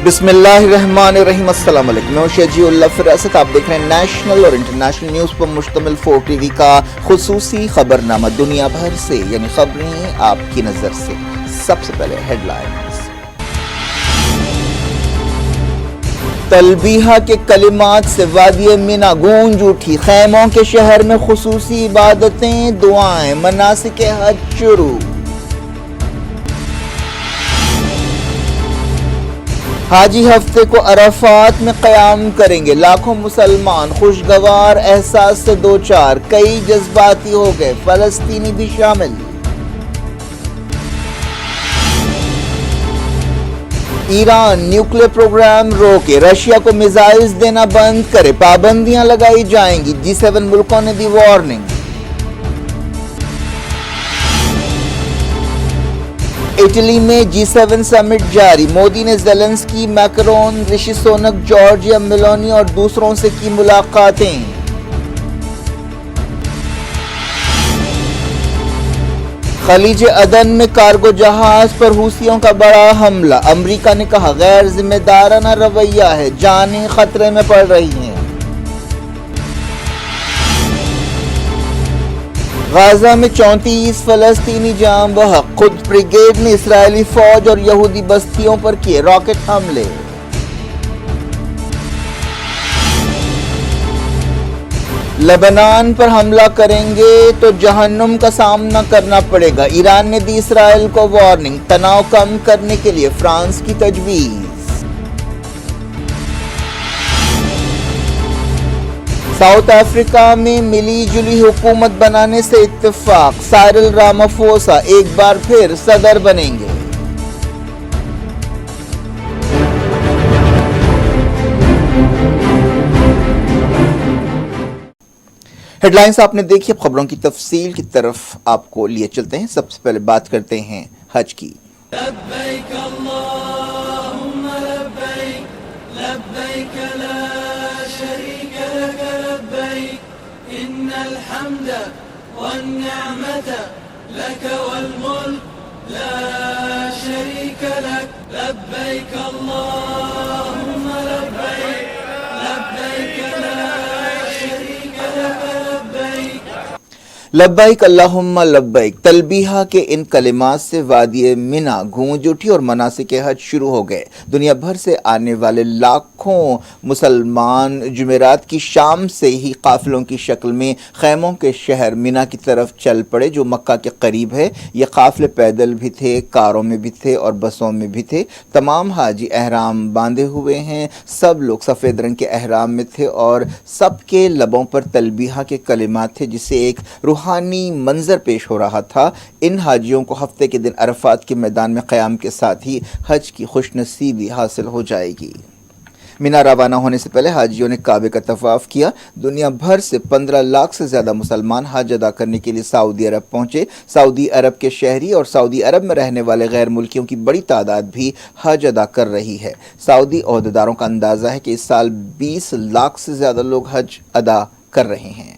بسم اللہ الرحمن الرحیم، السلام علیکم، میں شجیع اللہ فراست، آپ دیکھ رہے ہیں نیشنل اور انٹرنیشنل نیوز پر مشتمل 4 ٹی وی کا خصوصی خبرنامہ دنیا بھر سے، یعنی خبریں آپ کی نظر سے۔ سب سے پہلے ہیڈ لائنز۔ تلبیہ کے کلمات سے وادی مینا گونج اٹھی، خیموں کے شہر میں خصوصی عبادتیں، دعائیں، مناسک حج شروع۔ حاجی ہفتے کو عرفات میں قیام کریں گے، لاکھوں مسلمان خوشگوار احساس سے دوچار، کئی جذباتی ہو گئے، فلسطینی بھی شامل۔ ایران نیوکلیئر پروگرام روکے، رشیا کو میزائلز دینا بند کرے، پابندیاں لگائی جائیں گی، G7 ملکوں نے دی وارننگ۔ اٹلی میں G7 سمٹ جاری، مودی نے Zelensky, Macron, Rishi Sunak, Giorgia Meloni اور دوسروں سے کی ملاقاتیں۔ خلیج عدن میں کارگو جہاز پر حوثیوں کا بڑا حملہ، امریکہ نے کہا غیر ذمہ دارانہ رویہ ہے، جانیں خطرے میں پڑ رہی ہیں۔ غزہ میں 34 فلسطینی جاں بحق، قدس بریگیڈ نے اسرائیلی فوج اور یہودی بستیوں پر کیے راکٹ حملے۔ لبنان پر حملہ کریں گے تو جہنم کا سامنا کرنا پڑے گا، ایران نے دی اسرائیل کو وارننگ، تناؤ کم کرنے کے لیے فرانس کی تجویز۔ ساؤتھ افریقہ میں ملی جلی حکومت بنانے سے اتفاق، سائرل رامافوسا ایک بار پھر صدر بنیں گے۔ ہیڈ لائنز آپ نے دیکھی، اب خبروں کی تفصیل کی طرف آپ کو لیے چلتے ہیں۔ سب سے پہلے بات کرتے ہیں حج کی۔ لبیک اللہم لبیک، لبیک لا شریک لک لبیک، ان الحمد والنعمت لک والملک لا شریک لک، لبیک اللہم لبیک، لبیک لا شریک لک لبیک۔ لبیک اللہم لبیک، تلبیہ کے ان کلمات سے وادی مینا گونج اٹھی اور مناسک حج شروع ہو گئے۔ دنیا بھر سے آنے والے لاکھوں مسلمان جمعرات کی شام سے ہی قافلوں کی شکل میں خیموں کے شہر مینا کی طرف چل پڑے جو مکہ کے قریب ہے۔ یہ قافلے پیدل بھی تھے، کاروں میں بھی تھے اور بسوں میں بھی تھے۔ تمام حاجی احرام باندھے ہوئے ہیں، سب لوگ سفید رنگ کے احرام میں تھے اور سب کے لبوں پر تلبیہ کے کلمات تھے، جس سے ایک روحانی منظر پیش ہو رہا تھا۔ ان حاجیوں کو ہفتے کے دن عرفات کے میدان میں قیام کے ساتھ ہی حج کی خوش نصیبی حاصل ہو جائے گی۔ مینا روانہ ہونے سے پہلے حاجیوں نے کعبے کا طواف کیا۔ دنیا بھر سے 15 لاکھ سے زیادہ مسلمان حج ادا کرنے کے لیے سعودی عرب پہنچے۔ سعودی عرب کے شہری اور سعودی عرب میں رہنے والے غیر ملکیوں کی بڑی تعداد بھی حج ادا کر رہی ہے۔ سعودی عہدیداروں کا اندازہ ہے کہ اس سال 20 لاکھ سے زیادہ لوگ حج ادا کر رہے ہیں۔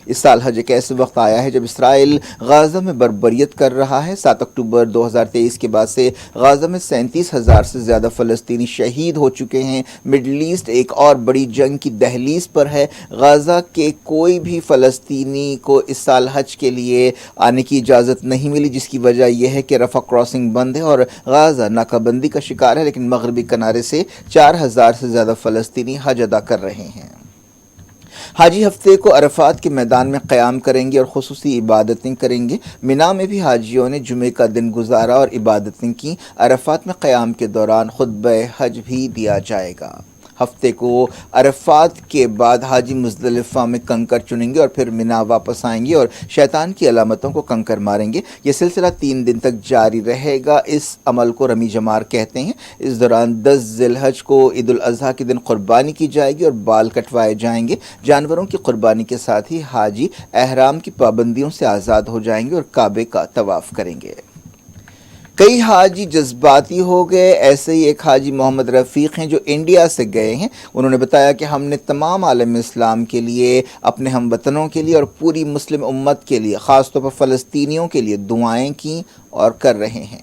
اس سال حج ایک ایسے وقت آیا ہے جب اسرائیل غزہ میں بربریت کر رہا ہے۔ 7 اکتوبر 2023 کے بعد سے غزہ میں 37,000 سے زیادہ فلسطینی شہید ہو چکے ہیں۔ مڈل ایسٹ ایک اور بڑی جنگ کی دہلیز پر ہے۔ غزہ کے کوئی بھی فلسطینی کو اس سال حج کے لیے آنے کی اجازت نہیں ملی، جس کی وجہ یہ ہے کہ رفح کراسنگ بند ہے اور غزہ ناکہ بندی کا شکار ہے، لیکن مغربی کنارے سے 4,000 سے زیادہ فلسطینی حج ادا کر رہے ہیں۔ حاجی ہفتے کو عرفات کے میدان میں قیام کریں گے اور خصوصی عبادتیں کریں گے۔ مینا میں بھی حاجیوں نے جمعے کا دن گزارا اور عبادتیں کی۔ عرفات میں قیام کے دوران خطبہ حج بھی دیا جائے گا۔ ہفتے کو عرفات کے بعد حاجی مزدلفہ میں کنکر چنیں گے اور پھر مینا واپس آئیں گے اور شیطان کی علامتوں کو کنکر ماریں گے۔ یہ سلسلہ 3 دن تک جاری رہے گا۔ اس عمل کو رمی جمار کہتے ہیں۔ اس دوران 10 ذی الحج کو عید الاضحیٰ کے دن قربانی کی جائے گی اور بال کٹوائے جائیں گے۔ جانوروں کی قربانی کے ساتھ ہی حاجی احرام کی پابندیوں سے آزاد ہو جائیں گے اور کعبے کا طواف کریں گے۔ کئی حاجی جذباتی ہو گئے۔ ایسے ہی ایک حاجی محمد رفیق ہیں جو انڈیا سے گئے ہیں۔ انہوں نے بتایا کہ ہم نے تمام عالم اسلام کے لیے، اپنے ہم وطنوں کے لیے اور پوری مسلم امت کے لیے، خاص طور پر فلسطینیوں کے لیے دعائیں کیں اور کر رہے ہیں۔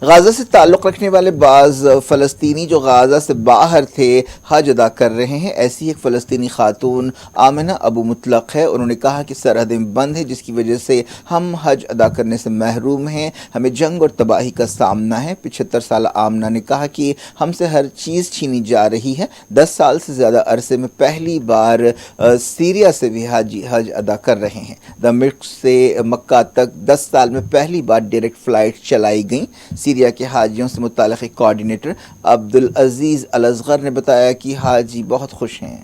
غازہ سے تعلق رکھنے والے بعض فلسطینی جو غازہ سے باہر تھے حج ادا کر رہے ہیں. ایسی ایک فلسطینی خاتون آمنہ ابو مطلق ہے. انہوں نے کہا کہ سرحدیں بند ہیں جس کی وجہ سے ہم حج ادا کرنے سے محروم ہیں. ہمیں جنگ اور تباہی کا سامنا ہے. 75 سالہ آمنہ نے کہا کہ ہم سے ہر چیز چھینی جا رہی ہے. 10 سال سے زیادہ عرصے میں پہلی بار سیریا سے بھی حج ادا کر رہے ہیں. دمشق سے مکہ تک 10 سال میں پہلی بار ڈائریکٹ فلائٹ چلائی گئیں. سیریا کے حاجیوں سے متعلق ایک کوارڈینیٹر عبدالعزیز الاصغر نے بتایا کہ حاجی بہت خوش ہیں.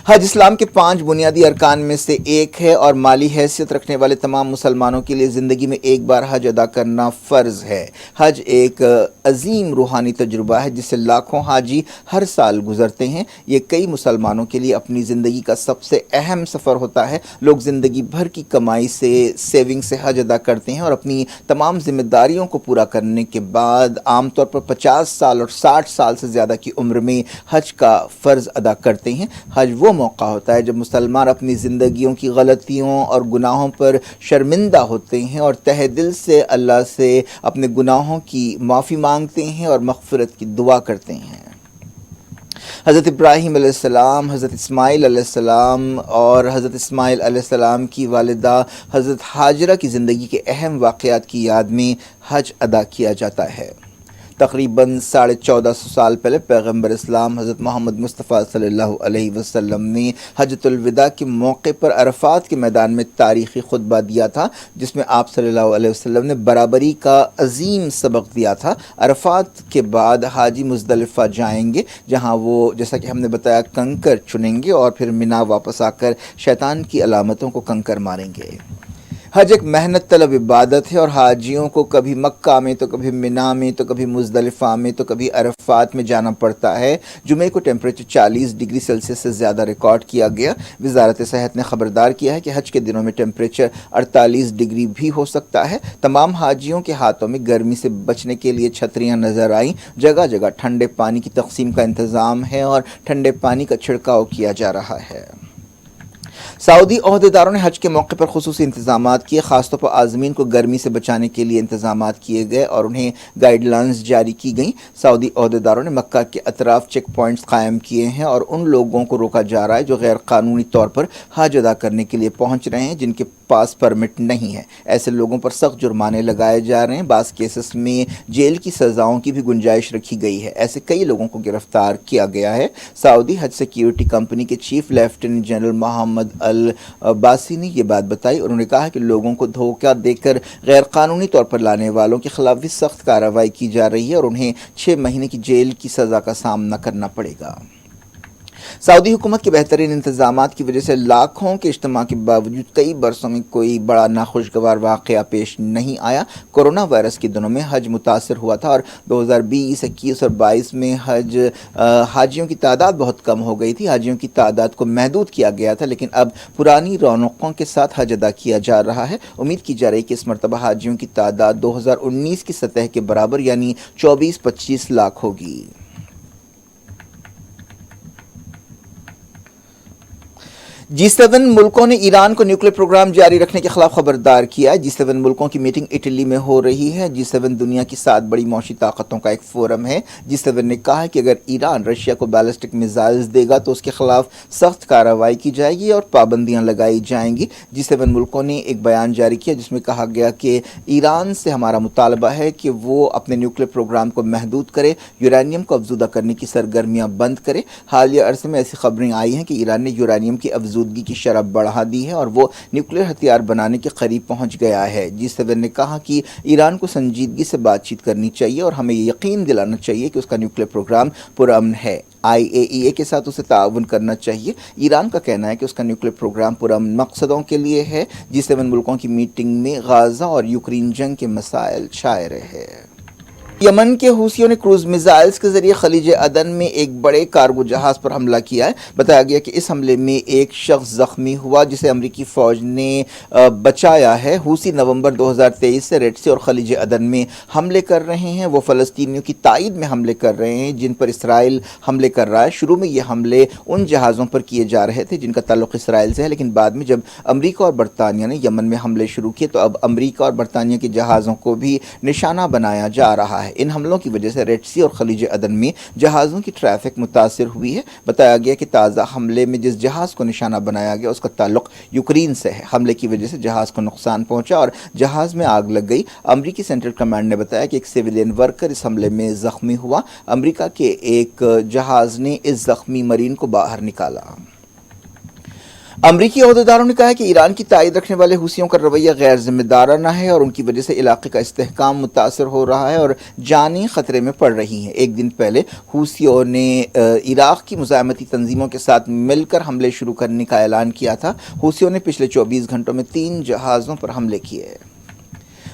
حج اسلام کے 5 بنیادی ارکان میں سے ایک ہے اور مالی حیثیت رکھنے والے تمام مسلمانوں کے لیے زندگی میں ایک بار حج ادا کرنا فرض ہے. حج ایک عظیم روحانی تجربہ ہے جس سے لاکھوں حاجی ہر سال گزرتے ہیں. یہ کئی مسلمانوں کے لیے اپنی زندگی کا سب سے اہم سفر ہوتا ہے. لوگ زندگی بھر کی کمائی سے سیونگ سے حج ادا کرتے ہیں اور اپنی تمام ذمہ داریوں کو پورا کرنے کے بعد عام طور پر 50 سال اور 60 سال سے زیادہ کی عمر میں حج کا فرض ادا کرتے ہیں. حج وہ موقع ہوتا ہے جب مسلمان اپنی زندگیوں کی غلطیوں اور گناہوں پر شرمندہ ہوتے ہیں اور تہ دل سے اللہ سے اپنے گناہوں کی معافی مانگتے ہیں اور مغفرت کی دعا کرتے ہیں. حضرت ابراہیم علیہ السلام، حضرت اسماعیل علیہ السلام اور حضرت اسماعیل علیہ السلام کی والدہ حضرت ہاجرہ کی زندگی کے اہم واقعات کی یاد میں حج ادا کیا جاتا ہے. تقریباً 1450 سال پہلے پیغمبر اسلام حضرت محمد مصطفیٰ صلی اللہ علیہ وسلم نے حجۃ الوداع کے موقع پر عرفات کے میدان میں تاریخی خطبہ دیا تھا جس میں آپ صلی اللہ علیہ وسلم نے برابری کا عظیم سبق دیا تھا. عرفات کے بعد حاجی مزدلفہ جائیں گے جہاں وہ جیسا کہ ہم نے بتایا کنکر چنیں گے اور پھر مینا واپس آ کر شیطان کی علامتوں کو کنکر ماریں گے. حج ایک محنت طلب عبادت ہے اور حاجیوں کو کبھی مکہ میں تو کبھی مینا میں تو کبھی مزدلفہ میں تو کبھی عرفات میں جانا پڑتا ہے. جمعے کو ٹیمپریچر 40 ڈگری سیلسیس سے زیادہ ریکارڈ کیا گیا. وزارت صحت نے خبردار کیا ہے کہ حج کے دنوں میں ٹیمپریچر 48 ڈگری بھی ہو سکتا ہے. تمام حاجیوں کے ہاتھوں میں گرمی سے بچنے کے لیے چھتریاں نظر آئیں. جگہ جگہ ٹھنڈے پانی کی تقسیم کا انتظام ہے اور ٹھنڈے پانی کا چھڑکاؤ کیا جا رہا ہے. سعودی عہدیداروں نے حج کے موقع پر خصوصی انتظامات کیے. خاص طور پر عازمین کو گرمی سے بچانے کے لیے انتظامات کیے گئے اور انہیں گائیڈ لائنز جاری کی گئیں. سعودی عہدیداروں نے مکہ کے اطراف چیک پوائنٹس قائم کیے ہیں اور ان لوگوں کو روکا جا رہا ہے جو غیر قانونی طور پر حج ادا کرنے کے لیے پہنچ رہے ہیں جن کے پاس پرمٹ نہیں ہے. ایسے لوگوں پر سخت جرمانے لگائے جا رہے ہیں. بعض کیسز میں جیل کی سزاؤں کی بھی گنجائش رکھی گئی ہے. ایسے کئی لوگوں کو گرفتار کیا گیا ہے. سعودی حج سیکیورٹی کمپنی کے چیف لیفٹیننٹ جنرل محمد الباسی نے یہ بات بتائی. انہوں نے کہا کہ لوگوں کو دھوکہ دے کر غیر قانونی طور پر لانے والوں کے خلاف بھی سخت کارروائی کی جا رہی ہے اور انہیں 6 مہینے کی جیل کی سزا کا سامنا کرنا پڑے گا. سعودی حکومت کے بہترین انتظامات کی وجہ سے لاکھوں کے اجتماع کے باوجود کئی برسوں میں کوئی بڑا ناخوشگوار واقعہ پیش نہیں آیا. کورونا وائرس کے دنوں میں حج متاثر ہوا تھا اور 2020، 21 اور 22 میں حاجیوں کی تعداد بہت کم ہو گئی تھی. حاجیوں کی تعداد کو محدود کیا گیا تھا لیکن اب پرانی رونقوں کے ساتھ حج ادا کیا جا رہا ہے. امید کی جا رہی ہے کہ اس مرتبہ حاجیوں کی تعداد 2019 کی سطح کے برابر یعنی 24-25 لاکھ ہوگی. G7 ملکوں نے ایران کو نیوکلیر پروگرام جاری رکھنے کے خلاف خبردار کیا ہے. G7 ملکوں کی میٹنگ اٹلی میں ہو رہی ہے. G7 دنیا کی 7 بڑی معاشی طاقتوں کا ایک فورم ہے. G7 نے کہا کہ اگر ایران رشیا کو بیلسٹک میزائلز دے گا تو اس کے خلاف سخت کارروائی کی جائے گی اور پابندیاں لگائی جائیں گی. G7 ملکوں نے ایک بیان جاری کیا جس میں کہا گیا کہ ایران سے ہمارا مطالبہ ہے کہ وہ اپنے نیوکلیر پروگرام کو محدود کرے، یورانیم کو افزودہ کرنے کی سرگرمیاں بند کرے. حالیہ عرصے میں ایسی خبریں آئی ہیں کہ ایران نے یورانیم کی افزودگی کی شرح بڑھا دی ہے اور وہ نیوکلیر ہتھیار بنانے کے قریب پہنچ گیا ہے. G7 نے کہا کہ ایران کو سنجیدگی سے بات چیت کرنی چاہیے اور ہمیں یقین دلانا چاہیے کہ اس کا نیوکلیر پروگرام پرامن ہے. IAEA کے ساتھ اسے تعاون کرنا چاہیے. ایران کا کہنا ہے کہ اس کا نیوکلیر پروگرام پرامن مقصدوں کے لیے ہے. G7 ملکوں کی میٹنگ میں غزہ اور یوکرین جنگ کے مسائل چھائے رہے. یمن کے حوثیوں نے کروز میزائلز کے ذریعے خلیج عدن میں ایک بڑے کارگو جہاز پر حملہ کیا ہے. بتایا گیا کہ اس حملے میں ایک شخص زخمی ہوا جسے امریکی فوج نے بچایا ہے. حوثی نومبر 2023 سے ریڈ سی اور خلیج عدن میں حملے کر رہے ہیں. وہ فلسطینیوں کی تائید میں حملے کر رہے ہیں جن پر اسرائیل حملے کر رہا ہے. شروع میں یہ حملے ان جہازوں پر کیے جا رہے تھے جن کا تعلق اسرائیل سے ہے، لیکن بعد میں جب امریکہ اور برطانیہ نے یمن میں حملے شروع کیے تو اب امریکہ اور برطانیہ کے جہازوں کو بھی نشانہ بنایا جا رہا ہے. ان حملوں کی وجہ سے ریڈ سی اور خلیج عدن میں جہازوں کی ٹریفک متاثر ہوئی ہے. بتایا گیا کہ تازہ حملے میں جس جہاز کو نشانہ بنایا گیا اس کا تعلق یوکرین سے ہے. حملے کی وجہ سے جہاز کو نقصان پہنچا اور جہاز میں آگ لگ گئی. امریکی سینٹرل کمانڈ نے بتایا کہ ایک سویلین ورکر اس حملے میں زخمی ہوا. امریکہ کے ایک جہاز نے اس زخمی مرین کو باہر نکالا. امریکی عہدیداروں نے کہا ہے کہ ایران کی تائید رکھنے والے حوثیوں کا رویہ غیر ذمہ دارانہ ہے اور ان کی وجہ سے علاقے کا استحکام متاثر ہو رہا ہے اور جانیں خطرے میں پڑ رہی ہیں. ایک دن پہلے حوثیوں نے عراق کی مزاحمتی تنظیموں کے ساتھ مل کر حملے شروع کرنے کا اعلان کیا تھا. حوثیوں نے پچھلے 24 گھنٹوں میں 3 جہازوں پر حملے کیے.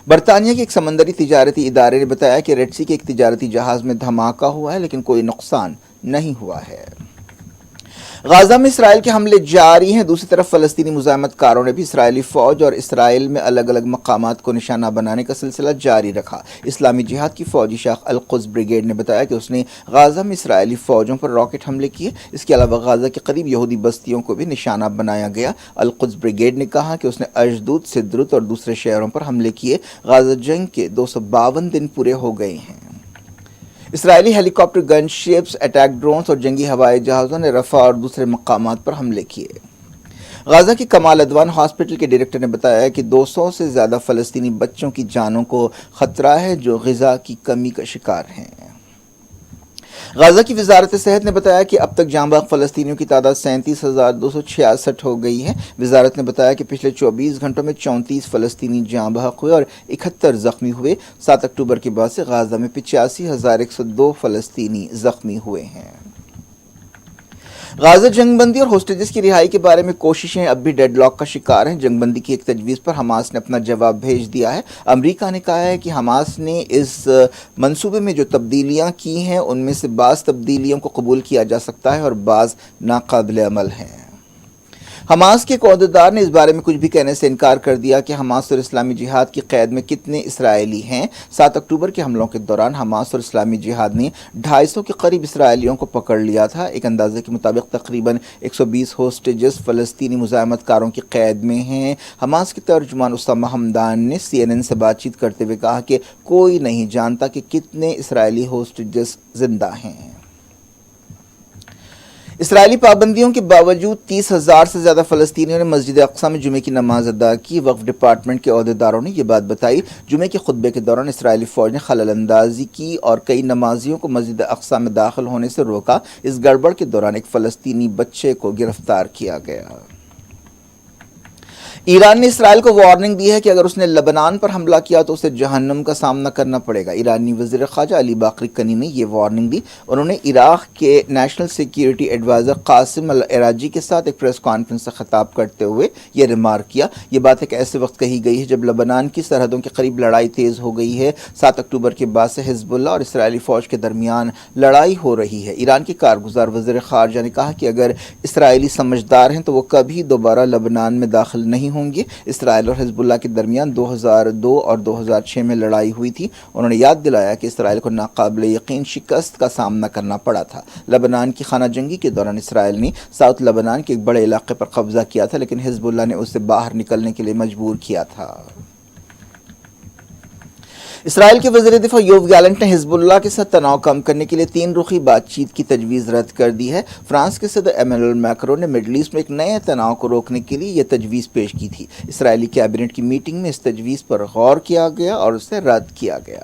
برطانیہ کے ایک سمندری تجارتی ادارے نے بتایا کہ ریڈ سی کے ایک تجارتی جہاز میں دھماکہ ہوا ہے لیکن کوئی نقصان نہیں ہوا ہے. غازہ میں اسرائیل کے حملے جاری ہیں. دوسری طرف فلسطینی مزاحمت کاروں نے بھی اسرائیلی فوج اور اسرائیل میں الگ الگ مقامات کو نشانہ بنانے کا سلسلہ جاری رکھا. اسلامی جہاد کی فوجی شاخ القدس بریگیڈ نے بتایا کہ اس نے غازہ میں اسرائیلی فوجوں پر راکٹ حملے کیے. اس کے علاوہ غازہ کے قریب یہودی بستیوں کو بھی نشانہ بنایا گیا. القدس بریگیڈ نے کہا کہ اس نے اشدود، سدرت اور دوسرے شہروں پر حملے کیے. غازہ جنگ کے 252 دن پورے ہو گئے ہیں. اسرائیلی ہیلی کاپٹر، گن شپس، اٹیک ڈرونز اور جنگی ہوائی جہازوں نے رفح اور دوسرے مقامات پر حملے کیے. غازہ کے کمال عدوان ہاسپٹل کے ڈائریکٹر نے بتایا کہ 200 سے زیادہ فلسطینی بچوں کی جانوں کو خطرہ ہے جو غذا کی کمی کا شکار ہیں. غازہ کی وزارت صحت نے بتایا کہ اب تک جاں بحق فلسطینیوں کی تعداد 37,266 ہو گئی ہے. وزارت نے بتایا کہ پچھلے 24 گھنٹوں میں 34 فلسطینی جاں بحق ہوئے اور 71 زخمی ہوئے. 7 اکتوبر کے بعد سے غازہ میں 85,102 فلسطینی زخمی ہوئے ہیں. غازہ جنگ بندی اور ہوسٹیجز کی رہائی کے بارے میں کوششیں اب بھی ڈیڈ لاک کا شکار ہیں. جنگ بندی کی ایک تجویز پر حماس نے اپنا جواب بھیج دیا ہے. امریکہ نے کہا ہے کہ حماس نے اس منصوبے میں جو تبدیلیاں کی ہیں ان میں سے بعض تبدیلیوں کو قبول کیا جا سکتا ہے اور بعض ناقابل عمل ہیں. حماس کے ایک عہدیدار نے اس بارے میں کچھ بھی کہنے سے انکار کر دیا کہ حماس اور اسلامی جہاد کی قید میں کتنے اسرائیلی ہیں. 7 اکتوبر کے حملوں کے دوران حماس اور اسلامی جہاد نے 250 کے قریب اسرائیلیوں کو پکڑ لیا تھا. ایک اندازے کے مطابق تقریباً 120 ہوسٹیجز فلسطینی مزاحمت کاروں کی قید میں ہیں. حماس کے ترجمان اسامہ حمدان نے CNN سے بات چیت کرتے ہوئے کہا کہ کوئی نہیں جانتا کہ کتنے اسرائیلی ہوسٹیجز زندہ ہیں. اسرائیلی پابندیوں کے باوجود 30,000 سے زیادہ فلسطینیوں نے مسجد اقصی میں جمعے کی نماز ادا کی. وقف ڈپارٹمنٹ کے عہدیداروں نے یہ بات بتائی. جمعے کے خطبے کے دوران اسرائیلی فوج نے خلل اندازی کی اور کئی نمازیوں کو مسجد اقصی میں داخل ہونے سے روکا. اس گڑبڑ کے دوران ایک فلسطینی بچے کو گرفتار کیا گیا. ایران نے اسرائیل کو وارننگ دی ہے کہ اگر اس نے لبنان پر حملہ کیا تو اسے جہنم کا سامنا کرنا پڑے گا. ایرانی وزیر خارجہ علی باقری کنی نے یہ وارننگ دی. انہوں نے عراق کے نیشنل سیکیورٹی ایڈوائزر قاسم العراجی کے ساتھ ایک پریس کانفرنس سے خطاب کرتے ہوئے یہ ریمارک کیا. یہ بات ایک ایسے وقت کہی گئی ہے جب لبنان کی سرحدوں کے قریب لڑائی تیز ہو گئی ہے. 7 اکتوبر کے بعد سے حزب اللہ اور اسرائیلی فوج کے درمیان لڑائی ہو رہی ہے. ایران کے کارگزار وزیر خارجہ نے کہا کہ اگر اسرائیلی سمجھدار ہیں تو وہ کبھی دوبارہ لبنان میں داخل نہیں ہوں گے. اسرائیل اور حزب اللہ کے درمیان 2002 اور 2006 میں لڑائی ہوئی تھی. انہوں نے یاد دلایا کہ اسرائیل کو ناقابل یقین شکست کا سامنا کرنا پڑا تھا. لبنان کی خانہ جنگی کے دوران اسرائیل نے ساؤتھ لبنان کے ایک بڑے علاقے پر قبضہ کیا تھا لیکن حزب اللہ نے اسے باہر نکلنے کے لیے مجبور کیا تھا. اسرائیل کے وزیر دفاع یوو گیلنٹ نے حزب اللہ کے ساتھ تناؤ کم کرنے کے لیے 3 رخی بات چیت کی تجویز رد کر دی ہے. فرانس کے صدر ایمانوئل میکرون نے مڈل ایسٹ میں ایک نئے تناؤ کو روکنے کے لیے یہ تجویز پیش کی تھی. اسرائیلی کیبنٹ کی میٹنگ میں اس تجویز پر غور کیا گیا اور اسے رد کیا گیا.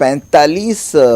45